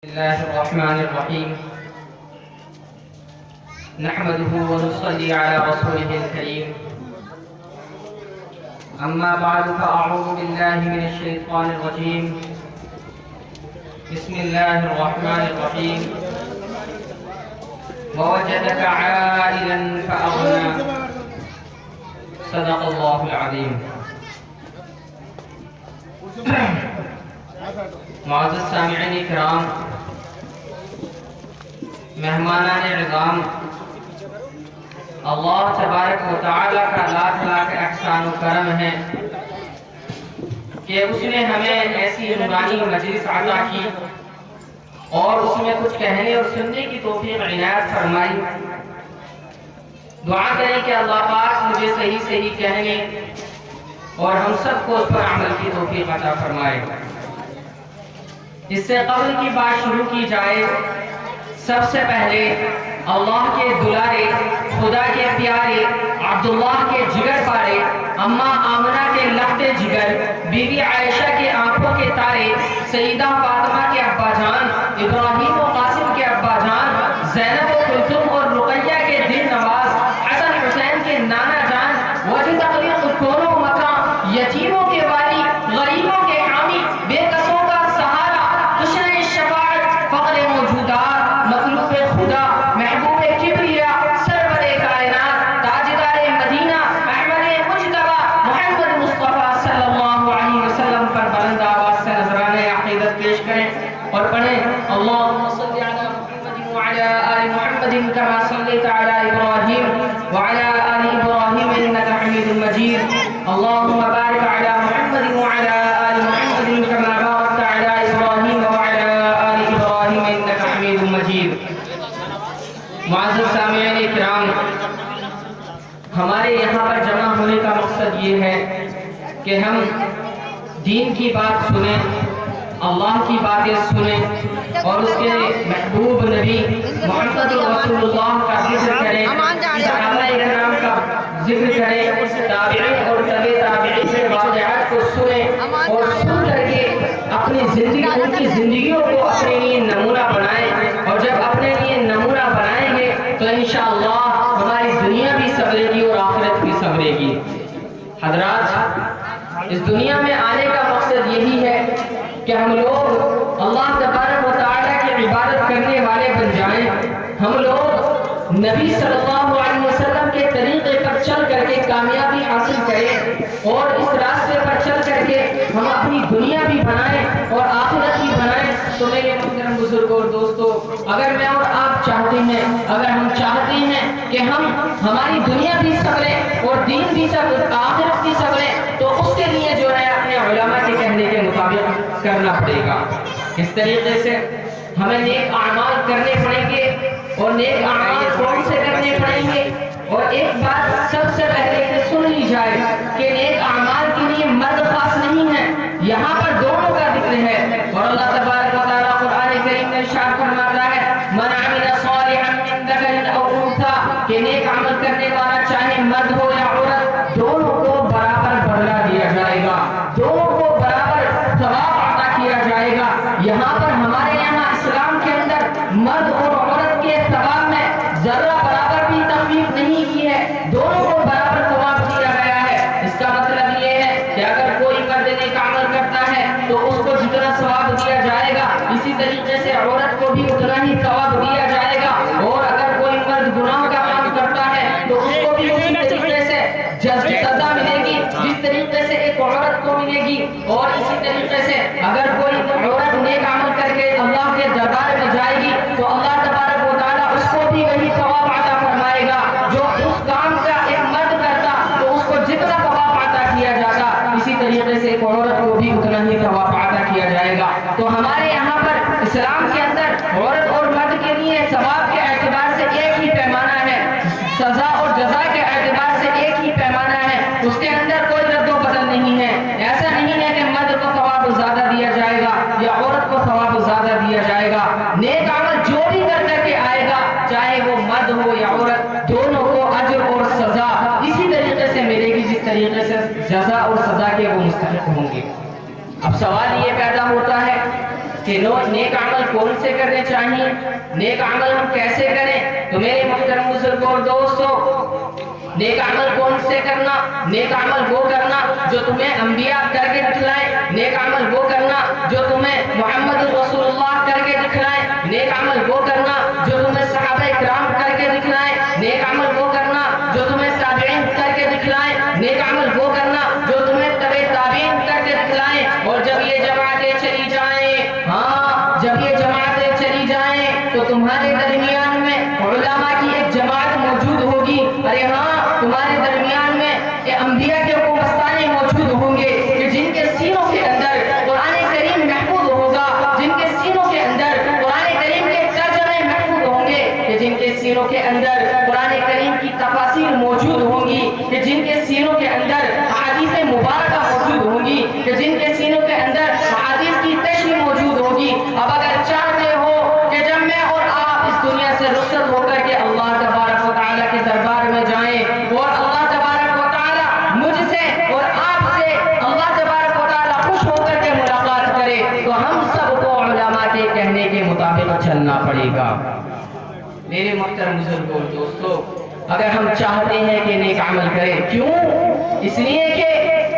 الله الرحمن الرحيم نحمده ونصلي على رسوله الكريم أما بعد فأعوذ بالله من الشيطان الرجيم بسم الله الرحمن الرحيم ووجدك عائلا فأغنى صدق الله العظيم معزز سامعین کرام، مہمانان اعظام، اللہ تبارک و تعالیٰ کا لاکھ لاکھ احسان و کرم ہے کہ اس نے ہمیں ایسی نورانی مجلس عطا کی اور اس میں کچھ کہنے اور سننے کی توفیق عنایت فرمائی۔ دعا کریں کہ اللہ پاک مجھے صحیح صحیح کہنے اور ہم سب کو اس پر عمل کی توفیق عطا فرمائے۔ اس سے قبل کی بات شروع کی جائے، سب سے پہلے اللہ کے دلارے، خدا کے پیارے، عبداللہ کے جگر پارے، اماں آمنہ کے لختے جگر، بیوی عائشہ کے آنکھوں کے تارے، سیدہ فاطمہ کے ابا جان، ابراہیم و قاسم کے ابا جان، زینب و کلثوم اور رقیہ کے دل نواز، حسن حسین کے نانا جان، وجہ تخلیق کونوں مکان، یتیموں کے والی، غریبوں کے حامی، بے کسوں کا سہارا، حسن شفاعت، فقر موجودات، مخلوق خدا، محبوب کبریا، سرور کائنات، تاجدار مدینہ، احمد مجتبی محمد مصطفیٰ صلی اللہ علیہ وسلم پر بلند آواز سے نذرانہ عقیدت پیش کریں اور پڑھیں اللہم صلی علی محمد وعلی آل محمد کما صلیت علی ابراہیم وعلی آل ابراہیم انک حمید مجید اللہم بارک علی محمد وعلی آل محمد کما بارکت علی ابراہیم وعلی آل ابراہیم انک حمید مجید۔ معزز سامعین کرام، ہمارے یہاں پر جمع ہونے کا مقصد یہ ہے کہ ہم دین کی بات سنیں، اللہ کی باتیں سنیں اور اس کے محبوب نبی محمد رسول اللہ کا ذکر کریں، صحابہ اکرام کا ذکر کریں، تابعین اور تبع تابعین سے واقعات کو سنیں اور سن کر کے اپنی زندگی، ان کی زندگیوں کو اپنے لیے نمونہ بنائیں، اور جب اپنے لیے نمونہ بنائیں گے تو انشاءاللہ ہماری دنیا بھی سنورے گی اور آخرت بھی سنورے گی۔ حضرات، اس دنیا میں آنے کا مقصد یہی ہے کہ ہم لوگ اللہ تبارک و تعالیٰ کی عبادت کرنے والے بن جائیں، ہم لوگ نبی صلی اللہ علیہ وسلم کے طریقے پر چل کر کے کامیابی حاصل کریں اور اس راستے پر چل کر کے ہم اپنی دنیا بھی بنائیں اور آخرت بھی بنائیں۔ تو میرے محترم بزرگ اور دوستو، اگر میں اور آپ چاہتے ہیں، اگر ہم چاہتے ہیں کہ ہماری دنیا بھی سنورے اور دین بھی سنورے، آخرت بھی سنورے، تو اس کے لیے جو ہے اپنے علماء کے کہنے کے مطابق کرنا پڑے گا۔ اس طریقے سے ہمیں نیک اعمال کرنے پڑیں گے، اور نیک اعمال کون سے کرنے پڑیں گے؟ اور ایک بات سب سے پہلے سن لی جائے کہ نیک اعمال کے لیے مرد خاص نہیں ہے، یہاں پر دونوں کا ذکر ہے، اور اللہ تبارک و تعالیٰ قرآن کریم میں ارشاد فرماتا ہے من عمل صالحا من ذکر او انثی، کہ نیک عمل کرنے والا چاہے مرد ہو یا عورت، دونوں کو برابر بدلہ دیا جائے گا، دونوں کو برابر ثواب عطا کیا جائے گا۔ یہاں پر ہمارے یہاں اسلام کے اندر مرد اور عورت کے ثواب میں ذرہ برابر بھی تخفیف نہیں کی ہے، دونوں کو برابر ثواب دیا گیا ہے۔ اس کا مطلب یہ ہے کہ اگر کوئی مرد نیک عمل کرتا ہے تو اس کو جتنا ثواب دیا جائے گا، اسی طریقے سے عورت کو بھی اتنا ہی ثواب دیا جائے گا، اور اگر کوئی مرد گناہ کا کام کرتا ہے تو اس کو بھی اسی طریقے سے سزا ملے گی جس طریقے سے ایک عورت کو ملے گی، اور اسی طریقے سے اگر کوئی عورت نیک عمل کر کے اللہ کے دربار میں جائے گی تو اللہ تبارک و تعالیٰ اس کو بھی وہی ثواب عطا فرمائے گا جو اس کام کا ایک مرد کرتا تو اس کو جتنا ثواب عطا کیا جاتا، اسی طریقے سے ایک عورت کو بھی اتنا ہی ثواب عطا کیا جائے گا۔ تو ہمارے یہاں پر اسلام کے اندر عورت اور مرد کے لیے ثواب کے اعتبار سے ایک ہی پیمانہ ہے، سزا اور جزا کے اعتبار سے ایک ہی پیمانہ ہے، اس کے اندر کوئی رد و بدل نہیں ہے۔ ایسا نہیں ہے کہ مرد کو ثواب زیادہ دیا جائے گا یا عورت کو ثواب زیادہ دیا جائے گا۔ نیک عمل جو بھی کر کے آئے گا، چاہے وہ مرد ہو یا عورت، دونوں کو اجر اور سزا اسی طریقے سے ملے گی جس طریقے سے جزا اور سزا کے وہ مستحق ہوں گے۔ اب سوال یہ پیدا ہوتا ہے کہ نیک عمل کون سے کرنے چاہیے، نیک عمل ہم کیسے کریں، تو میرے محترم بزرگوں اور دوستوں، نیک عمل کون سے کرنا؟ نیک عمل وہ کرنا جو تمہیں انبیاء کر کے دکھلائیں، نیک عمل وہ کرنا جو تمہیں محمد رسول اللہ کر کے دکھلائیں، نیک عمل وہ کرنا جو تمہیں صحابہ کرام کر کے دکھلائیں، نیک عمل وہ کرنا جو تمہیں تابعین کر کے دکھلائیں، نیک عمل وہ کرنا جو تمہیں تبع تابعین کر کے دکھلائیں۔ اور جب یہ جماعتیں چلی جائیں، ہاں جب یہ جماعتیں چلی جائیں تو تمہارے درمیان میں علماء کی ایک جماعت موجود ہوگی، ارے ہاں تمہارے درمیان میں انبیاء کے مستانے موجود ہوں گے کہ جن کے سینوں کے اندر قرآن کریم محفوظ ہوگا، جن کے سینوں کے اندر قرآن کریم کے ترجمے محفوظ ہوں گے، کہ جن کے سینوں کے اندر قرآن کریم کی تفاسیر موجود ہوں گی، کہ جن کے سینوں کے اندر احادیث مبارکہ موجود ہوں گی، کہ جن کے سینوں کے اندر احادیث کی تشریح موجود ہوگی۔ اب اگر چاہتے ہو کہ جب میں اور آپ اس دنیا سے رخصت ہو کر کے اللہ تبارک و تعالیٰ کے دربار میں جائیں اور اللہ تبارک و تعالیٰ مجھ سے اور آپ سے اللہ تبارک و تعالیٰ خوش ہو کر کے ملاقات کرے، تو ہم سب کو علماء کے کہنے کے مطابق چلنا پڑے گا۔ میرے محترم بزرگوں اور دوستوں، اگر ہم چاہتے ہیں کہ نیک عمل کریں، کیوں؟ اس لیے کہ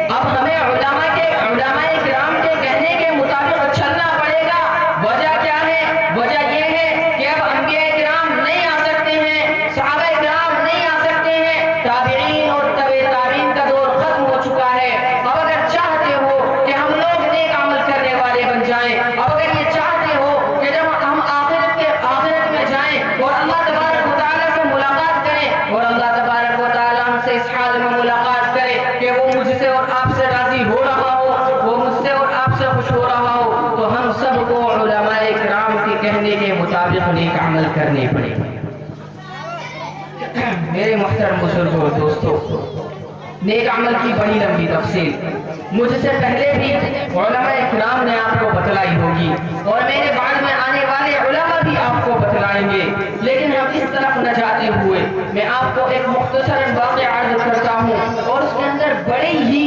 اب ہمیں علماء کرام کے کہنے کے مطابق چلنا پڑے گا۔ وجہ کیا ہے؟ وجہ یہ ہے کہ اب انبیاء کرام نہیں آ سکتے ہیں، صحابہ کرام نہیں آ سکتے ہیں، تابعین اور تبع تابعین کا دور ختم ہو چکا ہے۔ اب اگر چاہتے ہو کہ ہم لوگ نیک عمل کرنے والے بن جائیں، اب اگر یہ چاہتے ہو کہ جب ہم آخرت میں جائیں اور اللہ تبارک و تعالیٰ سے ملاقات کریں اور اللہ تبارک و تعالیٰ ہم سے اس حال میں ملاقات کرے کہ وہ مجھ سے اور آپ سے راضی ہو رہا ہو، وہ مجھ سے اور آپ سے خوش ہو رہا ہو، تو ہم سب کو علماء کرام کے کہنے کے مطابق نیک عمل کرنے پڑے۔ میرے محترم بزرگوں اور دوستوں، نیک عمل کی بڑی لمبی تفصیل مجھ سے پہلے بھی علماء کرام نے آپ کو بتلائی ہوگی اور میرے بعد میں آنے والے علماء بھی آپ کو بتلائیں گے، لیکن ہم اس طرف نہ جاتے ہوئے میں آپ کو ایک مختصر واقعہ عرض کرتا ہوں، اور اس کے اندر بڑی ہی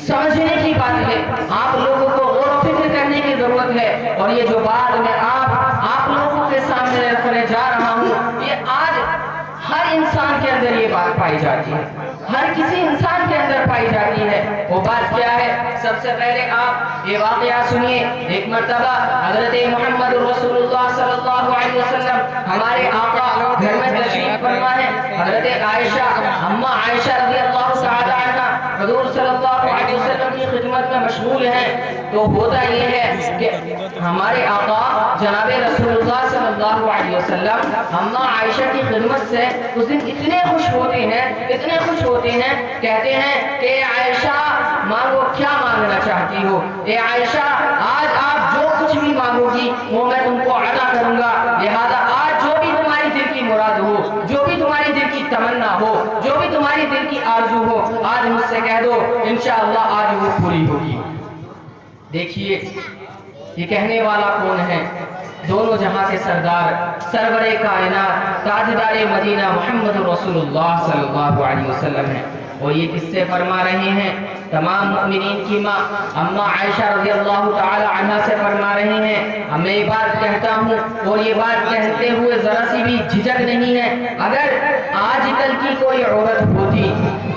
سمجھنے کی بات ہے، آپ لوگوں کو غور و فکر کرنے کی ضرورت ہے، اور یہ جو بات میں آپ لوگوں کے سامنے رکھنے جا رہا ہوں، یہ آج ہر انسان کے اندر یہ بات پائی جاتی ہے، ہر کسی انسان کے اندر پائی جاتی ہے۔ وہ بات کیا ہے؟ سب سے پہلے آپ یہ واقعہ سنیے۔ ایک مرتبہ حضرت محمد رسول اللہ صلی اللہ علیہ وسلم ہمارے آقا گھر میں تشریف فرما ہے، حضرت عائشہ اماں عائشہ رضی اللہ تعالی عنہ حضور صلی اللہ علیہ وسلم کی خدمت میں مشغول ہیں۔ تو ہوتا یہ ہے کہ ہمارے آقا جناب رسول اللہ صلی اللہ علیہ وسلم اماں عائشہ کی خدمت سے اس دن اتنے خوش ہوتے ہیں، کہتے ہیں کہ اے عائشہ مانگو، کیا مانگنا چاہتی ہو؟ اے عائشہ آج آپ جو کچھ بھی مانگو گی وہ میں تم کو عطا کروں گا، لہذا آج جو بھی تمہاری دل کی مراد ہو، جو بھی تمہاری دل کی تمنا ہو، جو بھی تمہاری دل کی آرزو ہو، آج مجھ سے کہہ دو، انشاءاللہ آج وہ پوری ہوگی۔ دیکھیے یہ کہنے والا کون ہے؟ دونوں جہاں کے سردار، سرور کائنات، تاجدار مدینہ محمد رسول اللہ صلی اللہ علیہ وسلم ہیں، اور یہ قصے فرما رہے ہیں تمام مؤمنین کی ماں اماں عائشہ رضی اللہ تعالی عنہا سے فرما رہے ہیں۔ میں یہ بات کہتا ہوں اور یہ بات کہتے ہوئے ذرا سی بھی جھجک نہیں ہے، اگر آج کل کی کوئی عورت ہوتی،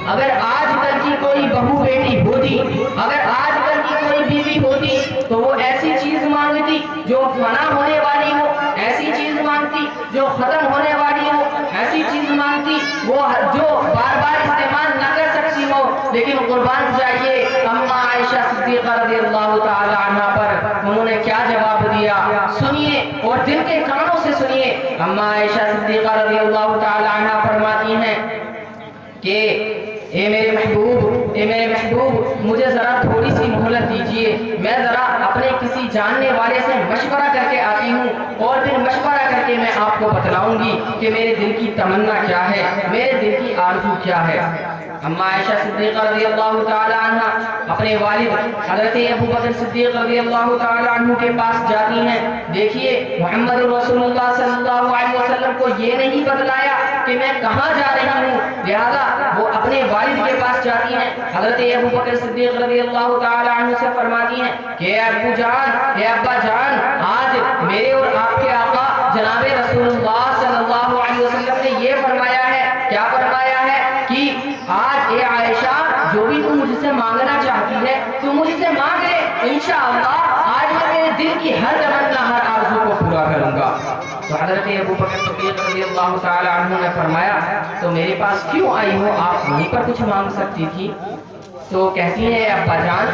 اگر آج کل کی کوئی بہو بیٹی ہوتی، اگر آج کل کی کوئی بیوی ہوتی، تو وہ ایسی چیز مانگتی جو فنا ہونے والی ہو، ایسی چیز مانگتی جو ختم ہونے والی ہو، ایسی چیز مانگتی وہ جو بار بار استعمال نہ کر سکتی ہو۔ لیکن قربان جائیے اماں عائشہ صدیقہ رضی اللہ تعالی عنہا پر انہوں نے کیا جواب دیا، سنیے اور دل کے کانوں سے سنیے۔ اماں عائشہ صدیقہ رضی اللہ تعالی عنہا فرماتی ہیں کہ اے میرے محبوب مجھے ذرا تھوڑی سی مہلت دیجئے، میں ذرا اپنے کسی جاننے والے سے مشورہ کر کے آتی ہوں، اور پھر مشورہ کر کے میں آپ کو بتلاؤں گی کہ میرے دل کی تمنا کیا ہے، میرے دل کی آرزو کیا ہے۔ اماں عائشہ صدیقہ رضی اللہ تعالی عنہ اپنے والد حضرت ابوبکر صدیق رضی اللہ تعالی عنہ کے پاس جاتی ہیں۔ دیکھیے محمد رسول اللہ صلی اللہ علیہ وسلم کو یہ نہیں بتلایا کہ میں کہاں جا رہی ہوں، لہذا وہ اپنے والد کے پاس جاتی ہیں۔ حضرت ابو بکر صدیق رضی اللہ تعالی عنہ سے فرماتی ہیں کہ اے ابو جان، اے ابا جان، آج میرے اور آپ کے آقا جناب رسول اللہ صلی اللہ علیہ وسلم نے یہ فرمایا ہے، کیا فرمایا ہے کہ آج اے عائشہ جو بھی تم مجھ سے مانگنا چاہتی ہے تو مجھ سے مانگ لے، انشاءاللہ آج میں میرے دل کی ہر تمنا، ہر آرزو کو پورا کروں گا۔ تو حضرت ابو بکر صدیق رضی اللہ تعالی عنہ نے فرمایا تو میرے پاس کیوں آئی ہو، آپ وہیں پر کچھ مانگ سکتی تھی۔ تو کہتی ہے ابا جان،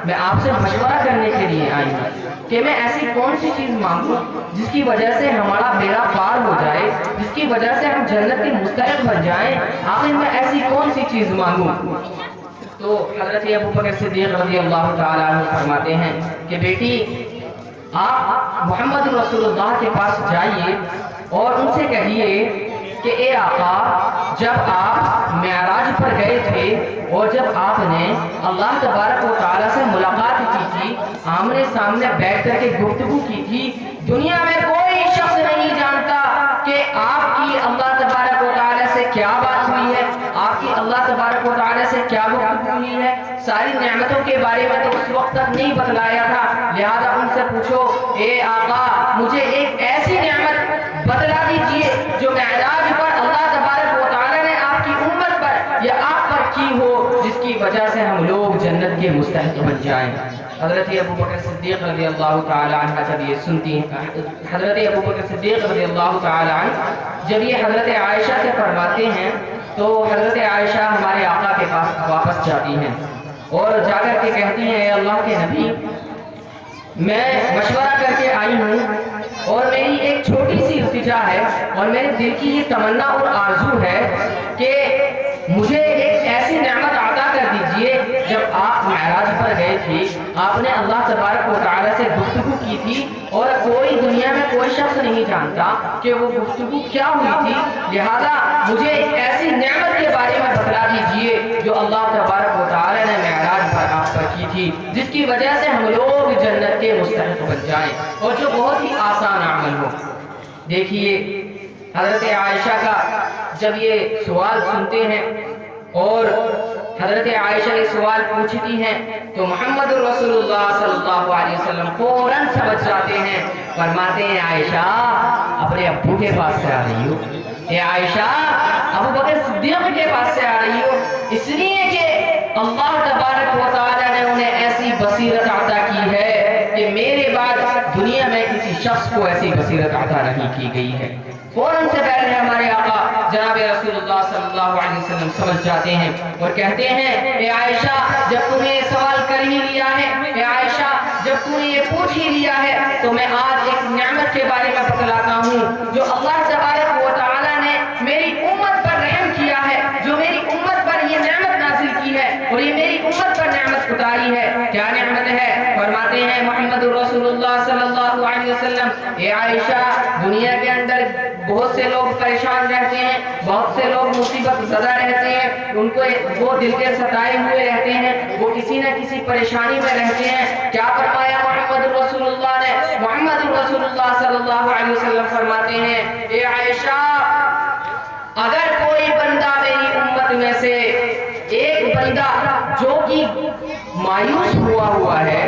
میں آپ سے مشورہ کرنے کے لیے آئی ہوں کہ میں ایسی کون سی چیز مانگوں جس کی وجہ سے ہمارا بیڑا پار ہو جائے، جس کی وجہ سے ہم جنت کے مستحق بن جائیں، آخر میں ایسی کون سی چیز مانگوں۔ تو حضرت ابو بکر صدیق رضی اللہ تعالیٰ عنہ فرماتے ہیں کہ بیٹی آپ محمد رسول اللہ کے پاس جائیے اور ان سے کہیے کہ اے آقا، جب آپ معراج پر گئے تھے اور جب آپ نے اللہ تبارک و تعالیٰ سے ملاقات کی تھی، آمنے سامنے بیٹھ کر کے گفتگو کی تھی، دنیا میں کوئی شخص نہیں جانتا کہ آپ کی اللہ تبارک و تعالیٰ سے کیا بات ہوئی ہے، آپ کی اللہ تبارک و تعالیٰ سے کیا گفتگو ہوئی ہے، ساری نعمتوں کے بارے میں تو اس وقت تک نہیں بتلایا تھا، لہذا ان سے پوچھو اے آقا مجھے ایک ایسی نعمت بتلا دیجئے جو معراج پر اللہ تبارک و تعالیٰ نے آپ کی امت پر یا آپ پر کی ہو، جس کی وجہ سے ہم لوگ جنت کے مستحق بن جائیں۔ حضرت ابو بکر صدیق رضی اللہ تعالی عنہ جب یہ سنتی ہیں، حضرت ابو بکر صدیق رضی اللہ تعالی عنہ جب یہ حضرت عائشہ سے فرماتے ہیں تو حضرت عائشہ ہمارے آقا کے پاس واپس جاتی ہیں اور جا کر کے کہتی ہیں اے اللہ کے نبی، میں مشورہ کر کے آئی ہوں اور میری ایک چھوٹی سی التجا ہے اور میرے دل کی یہ تمنا اور آرزو ہے کہ مجھے ایک ایسی نعمت عطا کر دیجئے، جب آپ معراج پر گئے تھے آپ نے اللہ تبارک و تعالیٰ سے گفتگو کی تھی اور کوئی دنیا میں کوئی شخص نہیں جانتا کہ وہ گفتگو کیا ہوئی تھی، لہذا مجھے ایک ایسی نعمت کے بارے میں بتلا دیجئے جو اللہ تبارک و تعالیٰ نے معراج پر آپ پر کی تھی، جس کی وجہ سے ہم لوگ جنت کے مستحق بن جائیں اور جو بہت ہی آسان عمل ہو۔ دیکھیے حضرت عائشہ کا جب یہ سوال سنتے ہیں اور حضرت عائشہ یہ سوال پوچھتی ہیں تو محمد رسول اللہ صلی اللہ علیہ وسلم فوراً سمجھ جاتے ہیں، فرماتے ہیں عائشہ اپنے ابو کے پاس سے آ رہی ہو، اے عائشہ ابو بکر صدیق کے پاس سے آ رہی ہو، اس لیے کہ اللہ تبارک و تعالیٰ نے انہیں ایسی بصیرت عطا کی ہے کہ میرے بعد دنیا میں کسی شخص کو ایسی بصیرت عطا نہیں کی گئی ہے۔ فوراً سے پہلے ہمارے آقا جناب رسول اللہ صلی اللہ علیہ وسلم سمجھ جاتے ہیں اور کہتے ہیں اے عائشہ جب تم نے یہ سوال کر ہی لیا ہے، اے عائشہ جب تم نے یہ پوچھ ہی لیا ہے تو میں آج ایک نعمت کے بارے میں بتلاتا ہوں جو اللہ تبارک و تعالیٰ نے میری امت پر رحم کیا ہے، جو میری امت پر یہ نعمت نازل کی ہے اور یہ میری امت پر نعمت اتاری ہے۔ کیا نعمت ہے؟ فرماتے ہیں محمد رسول اللہ صلی اللہ علیہ وسلم اے عائشہ دنیا کے اندر بہت سے لوگ پریشان رہتے ہیں، بہت سے لوگ مصیبت زدہ رہتے ہیں، ان کو وہ دل کے ستائے ہوئے رہتے ہیں، وہ کسی نہ کسی پریشانی میں رہتے ہیں۔ کیا فرمایا محمد رسول اللہ نے؟ محمد رسول اللہ صلی اللہ علیہ وسلم فرماتے ہیں اے عائشہ اگر کوئی بندہ میری امت میں سے ایک بندہ جو کہ مایوس ہوا ہے،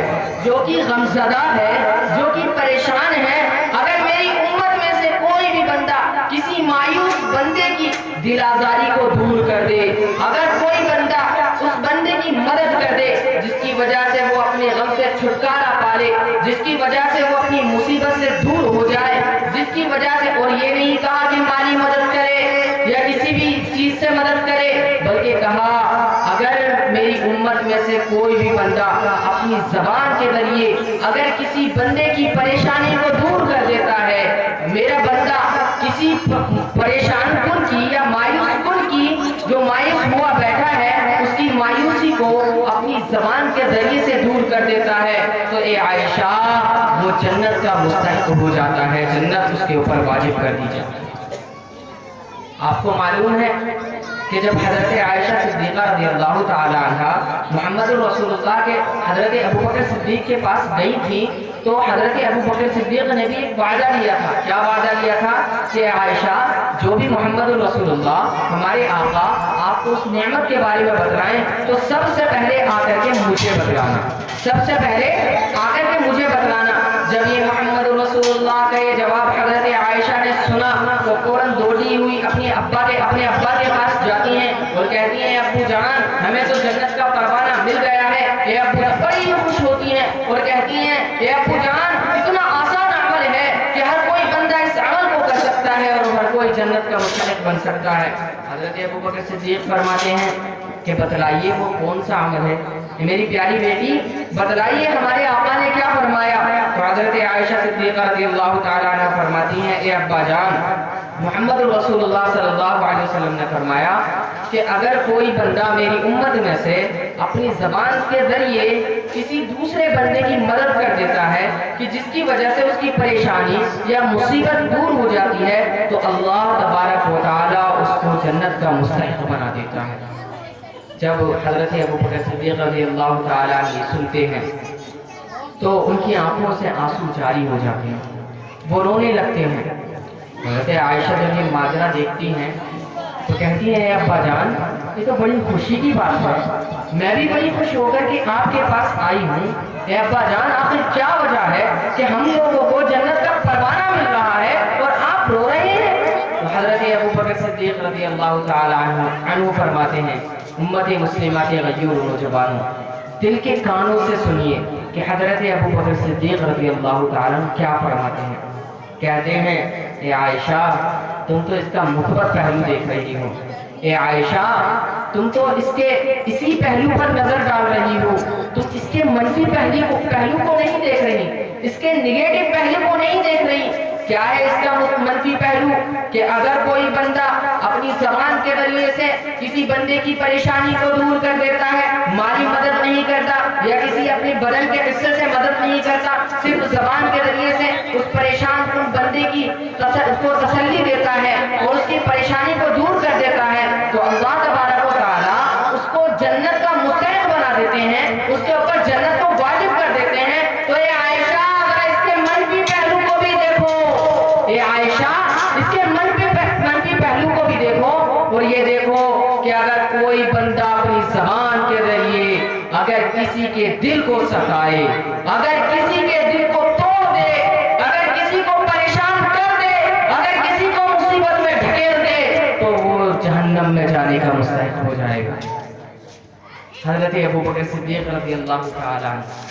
جو کہ غمزدہ ہے، جو کہ پریشان ہے، اگر میری امت میں سے کوئی بھی بندہ کسی مایوس بندے کی دل آزاری کو دور کر دے، اگر کوئی بندہ اس بندے کی مدد کر دے جس کی وجہ سے وہ اپنے غم سے چھٹکارا پالے، جس کی وجہ سے وہ اپنی مصیبت سے دور ہو جائے، جس کی وجہ سے، اور یہ نہیں کہا کہ مالی مدد کرے یا کسی بھی چیز سے مدد کرے، بلکہ کہا اگر میری امت میں سے کوئی بھی بندہ اپنی زبان کے ذریعے اگر کسی بندے کی پریشانی کو دور کر دیتا ہے، میرا بندہ کسی پریشان کن کی یا مایوس کن کی جو مایوس ہوا بیٹھا ہے اس کی مایوسی کو اپنی زبان کے ذریعے سے دور کر دیتا ہے تو اے عائشہ وہ جنت کا مستحق ہو جاتا ہے، جنت اس کے اوپر واجب کر دی جاتی ہے۔ آپ کو معلوم ہے کہ جب حضرت عائشہ صدیقہ رضی اللہ تعالی عنہ محمد رسول اللہ کے حضرت ابو بکر صدیق کے پاس گئی تھی تو حضرت ابو بکر صدیق نے بھی ایک وعدہ لیا تھا. کیا وعدہ لیا تھا؟ کہ عائشہ جو بھی محمد رسول اللہ ہمارے آقا آپ کو اس نعمت کے بارے میں بتلائیں تو سب سے پہلے آ کر کے مجھے بتلانا، سب سے پہلے آ کر کے مجھے بتلانا. جب یہ محمد رسول اللہ کا یہ جواب حضرت عائشہ نے سنا تو فوراً دوڑی ہوئی اپنے ابا کے پاس جاتی ہیں اور کہتی ہیں ابو جان ہمیں تو جنت کا پروانہ مل گیا ہے. اے ابو جان بڑی خوش ہوتی ہیں اور کہتی ہیں اے ابو جان اتنا آسان عمل ہے کہ ہر کوئی بندہ اس عمل کو کر سکتا ہے اور ہر کوئی جنت کا مستحق بن سکتا ہے. حضرت ابو بکر صدیق فرماتے ہیں کہ بتلائیے وہ کون سا عمل ہے میری پیاری بیٹی، بتلائیے ہمارے آقا نے کیا فرمایا. تو حضرت عائشہ صدیقہ رضی اللہ تعالیٰ عنہ فرماتی ہیں اے ابا جان محمد رسول اللہ صلی اللہ علیہ وسلم نے فرمایا کہ اگر کوئی بندہ میری امت میں سے اپنی زبان کے ذریعے کسی دوسرے بندے کی مدد کر دیتا ہے کہ جس کی وجہ سے اس کی پریشانی یا مصیبت دور ہو جاتی ہے تو اللہ تبارک و تعالیٰ اس کو جنت کا مستحق بنا دیتا ہے. جب حضرت ابو بکر صدیق رضی اللہ تعالیٰ عنہ سنتے ہیں تو ان کی آنکھوں سے آنسو جاری ہو جاتے ہیں، وہ رونے لگتے ہیں. حضرت عائشہ جب یہ ماجرا دیکھتی ہیں تو کہتی ہیں اے ابا جان یہ تو بڑی خوشی کی بات ہے، میں بھی بڑی خوش ہو کر کے آپ کے پاس آئی ہوں. اے ابا جان آخر کیا وجہ ہے کہ ہم لوگوں کو جنت کا پروانہ مل رہا ہے اور آپ رو رہے ہیں؟ تو حضرت ابو بکر صدیق رضی اللہ تعالیٰ عنہ فرماتے ہیں امت مسلمہ کے غیور نوجوانوں دل کے کانوں سے سنیے کہ حضرت ابو بکر صدیق رضی اللہ تعالیٰ عنہ کیا فرماتے ہیں. کہتے ہیں اے عائشہ تم تو اس کا مثبت پہلو دیکھ رہی ہو، اے عائشہ تم تو اس کے اسی پہلو پر نظر ڈال رہی ہو، تم اس کے منفی پہلو کو نہیں دیکھ رہی، اس کے نگیٹو پہلو کو نہیں دیکھ رہی. کیا ہے اس کا منفی پہلو؟ کہ اگر کوئی بندہ اپنی زبان کے ذریعے سے کسی بندے کی پریشانی کو دور کر دیتا ہے، مالی مدد نہیں کرتا یا کسی اپنے بدن کے حصے سے مدد نہیں کرتا، صرف زبان کے ذریعے سے اس پریشان کن بندے کی کو تسلی دیتا ہے اور اس کی پریشانی کو دور کر دیتا ہے تو اللہ تبارک و تعالیٰ اس کو جنت کا مستحق بنا دیتے ہیں، اس کے اوپر جنت کو واجب کر دیتے ہیں. تو یہ عائشہ اگر اس کے منفی پہلو کو بھی دیکھو، اے عائشہ اس کے منفی پہلو کو بھی دیکھو اور یہ دیکھو کہ اگر کوئی بندہ اپنی زبان کے ذریعے اگر کسی کے دل کو ستائے، اگر کسی کے دل کو توڑ دے، اگر کسی کو پریشان کر دے، اگر کسی کو مصیبت میں ڈھکیل دے تو وہ جہنم میں جانے کا مستحق ہو جائے گا. حضرت ابو بکر صدیق رضی اللہ تعالیٰ عنہ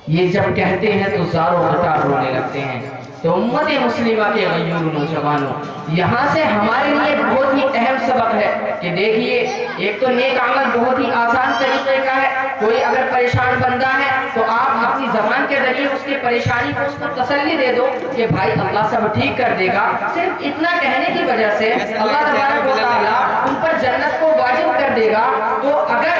یہ جب کہتے ہیں تو زاروں قطار رونے لگتے ہیں. تو امت مسلمہ کے غیور نوجوانوں یہاں سے ہمارے لیے بہت ہی اہم سبق ہے کہ دیکھیے ایک تو نیک عمل بہت ہی آسان طریقے کا ہے. کوئی اگر پریشان بندہ ہے تو آپ اپنی زبان کے ذریعے اس کی پریشانی کو اس کو تسلی دے دو کہ بھائی اللہ سب ٹھیک کر دے گا. صرف اتنا کہنے کی وجہ سے اللہ تبارک و تعالیٰ ان پر جنت کو واجب کر دے گا. تو اگر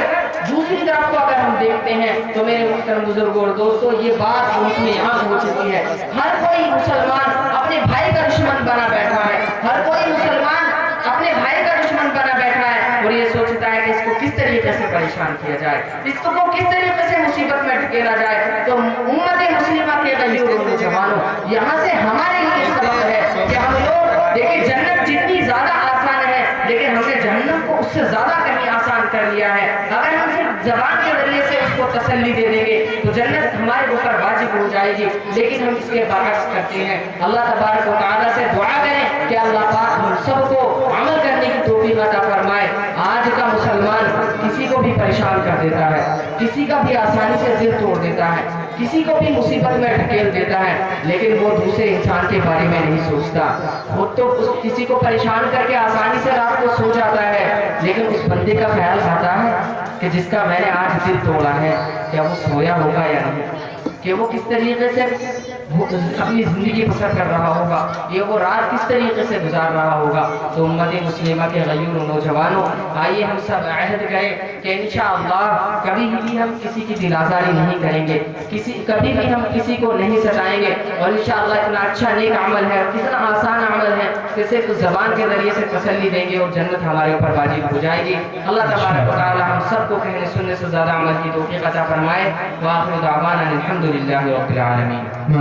دوسری طرف کو اگر ہم دیکھتے ہیں تو میرے محترم بزرگوں اور دوستوں یہ بات مجھ میں یہاں ہو چکی ہے. ہر کوئی مسلمان اپنے بھائی کا دشمن بنا بیٹھا ہے، ہر کوئی مسلمان اپنے بھائی کا دشمن بنا بیٹھا ہے اور یہ سوچتا ہے کہ اس کو کس طریقے سے پریشان کیا جائے، اس کو کس طریقے سے مصیبت میں ڈھکیلا جائے. تو امت مسلمہ کے غیور نوجوانوں یہاں سے ہمارے لیے سبق ہے کہ ہم لوگ دیکھیں جنت جتنی زیادہ آسان ہے لیکن ہم نے جہنم کو اس سے زیادہ کہیں آسان کر لیا ہے. اگر ہم صرف زبان کے ذریعے سے اس کو تسلی دے دیں گے تو جنت ہمارے اوپر واجب ہو جائے گی، لیکن ہم اس کے برعکس کرتے ہیں. اللہ تبارک و تعالیٰ سے دعا کریں کہ اللہ پاک ہم سب کو عمل کرنے کی توفیق عطا فرمائے. آج کا مسلمان کسی کو بھی پریشان کر دیتا ہے، کسی کا بھی آسانی سے دل توڑ دیتا ہے، کسی کو بھی مصیبت میں ڈھکیل دیتا ہے، لیکن وہ دوسرے انسان کے بارے میں نہیں سوچتا. خود تو کسی کو پریشان کر کے آسانی سے رات کو سو جاتا ہے، لیکن اس بندے کا خیال آتا ہے کہ جس کا میں نے آج دل توڑا ہے کیا وہ سویا ہوگا یا نہیں، کہ وہ کس طریقے سے اپنی زندگی بسر کر رہا ہوگا، یہ وہ رات کس طریقے سے گزار رہا ہوگا. تو امت مسلمہ کے غیور نوجوانوں آئیے ہم سب عہد کریں کہ انشاءاللہ کبھی بھی ہم کسی کی دل آزاری نہیں کریں گے، کبھی بھی ہم کسی کو نہیں ستائیں گے. اور انشاءاللہ اتنا اچھا نیک عمل ہے، کتنا آسان عمل ہے کہ صرف زبان کے ذریعے سے تسلی دیں گے اور جنت ہمارے اوپر واجب ہو جائے گی. اللہ تبارک و تعالی ہم سب کو کہنے سننے سے زیادہ عمل کی توفیق عطا فرمائے. وآخر دعوانا الحمد للہ رب العالمین.